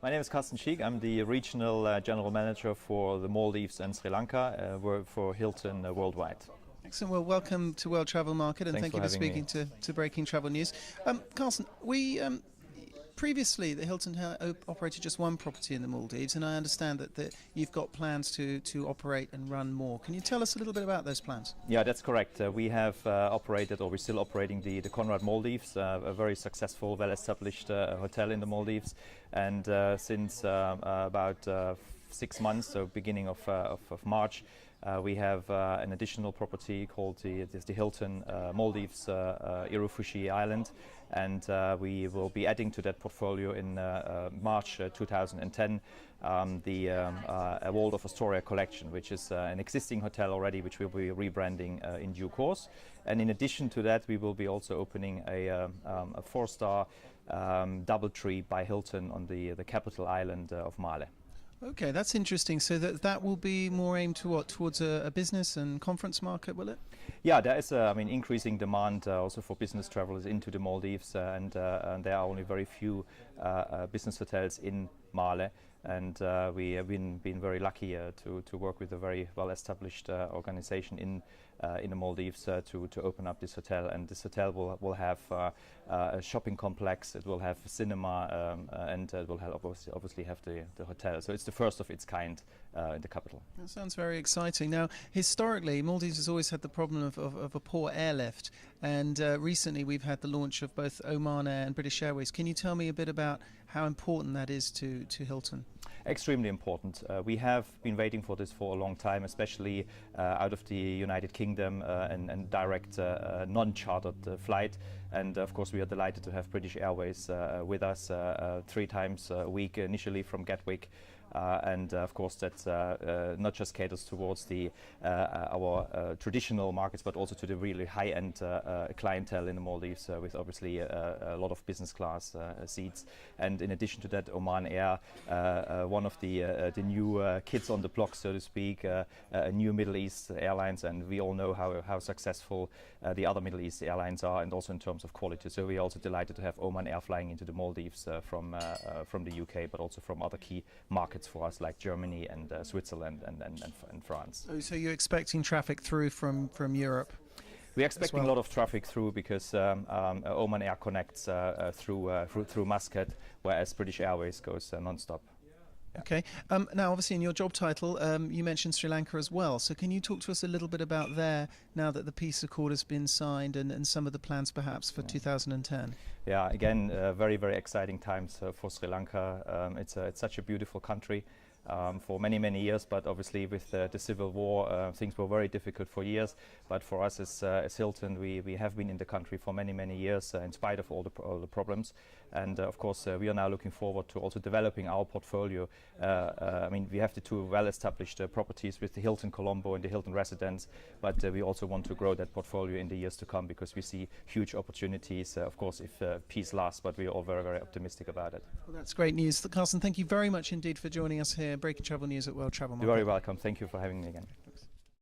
My name is Carson. I'm the regional general manager for the Maldives and Sri Lanka for Hilton worldwide. Excellent. Well, welcome to World Travel Market, and Thanks thank you for speaking to Breaking Travel News. Carson, we previously the Hilton operated just one property in the Maldives, and I understand that you've got plans to operate and run more. Can you tell us a little bit about those plans? Yeah, that's correct. We have operated, or we're still operating the Conrad Maldives, a very successful, well-established hotel in the Maldives, and since about 6 months, so beginning of March, we have an additional property called the Hilton Maldives Irufushi Island, and we will be adding to that portfolio in March 2010 the World of Astoria collection, which is an existing hotel already, which we'll be rebranding in due course. And in addition to that, we will be also opening a 4-star DoubleTree by Hilton on the capital island of Male. Okay, that's interesting. So that will be more aimed to towards a business and conference market, will it? Yeah, there is increasing demand also for business travelers into the Maldives, and there are only very few business hotels in Male, and we have been very lucky to work with a very well-established organization in the Maldives to open up this hotel. And this hotel will have a shopping complex, it will have a cinema, and it will have obviously have the hotel. So it's the first of its kind in the capital. That sounds very exciting. Now, historically, Maldives has always had the problem of a poor airlift, and recently we've had the launch of both Oman Air and British Airways. Can you tell me a bit about how important that is to Hilton? Extremely important. We have been waiting for this for a long time, especially out of the United Kingdom and direct non-chartered flight. And of course, we are delighted to have British Airways with us 3 times a week initially from Gatwick. And of course that not just caters towards our traditional markets, but also to the really high-end clientele in the Maldives, with obviously a lot of business class seats. And in addition to that, Oman Air, one of the new kids on the block, so to speak, a new Middle East airlines, and we all know how successful the other Middle East airlines are, and also in terms of quality. So we're also delighted to have Oman Air flying into the Maldives from the UK, but also from other key markets for us like Germany and Switzerland and France. So you're expecting traffic through from Europe? We're expecting a lot of traffic through because Oman Air connects through Muscat, whereas British Airways goes non-stop. Yeah. Okay. Now, obviously, in your job title, you mentioned Sri Lanka as well. So can you talk to us a little bit about there, now that the peace accord has been signed, and some of the plans perhaps for 2010? Yeah, again, very, very exciting times for Sri Lanka. It's such a beautiful country. For many years, but obviously with the civil war, things were very difficult for years. But for us as Hilton, we have been in the country for many years, in spite of all the problems. And of course, we are now looking forward to also developing our portfolio. We have the 2 well-established properties with the Hilton Colombo and the Hilton Residence, but we also want to grow that portfolio in the years to come, because we see huge opportunities, of course, if peace lasts, but we are all very optimistic about it. Well, that's great news. Carson, thank you very much indeed for joining us here, Breaking Travel News at World Travel Market. You're very welcome. Thank you for having me again.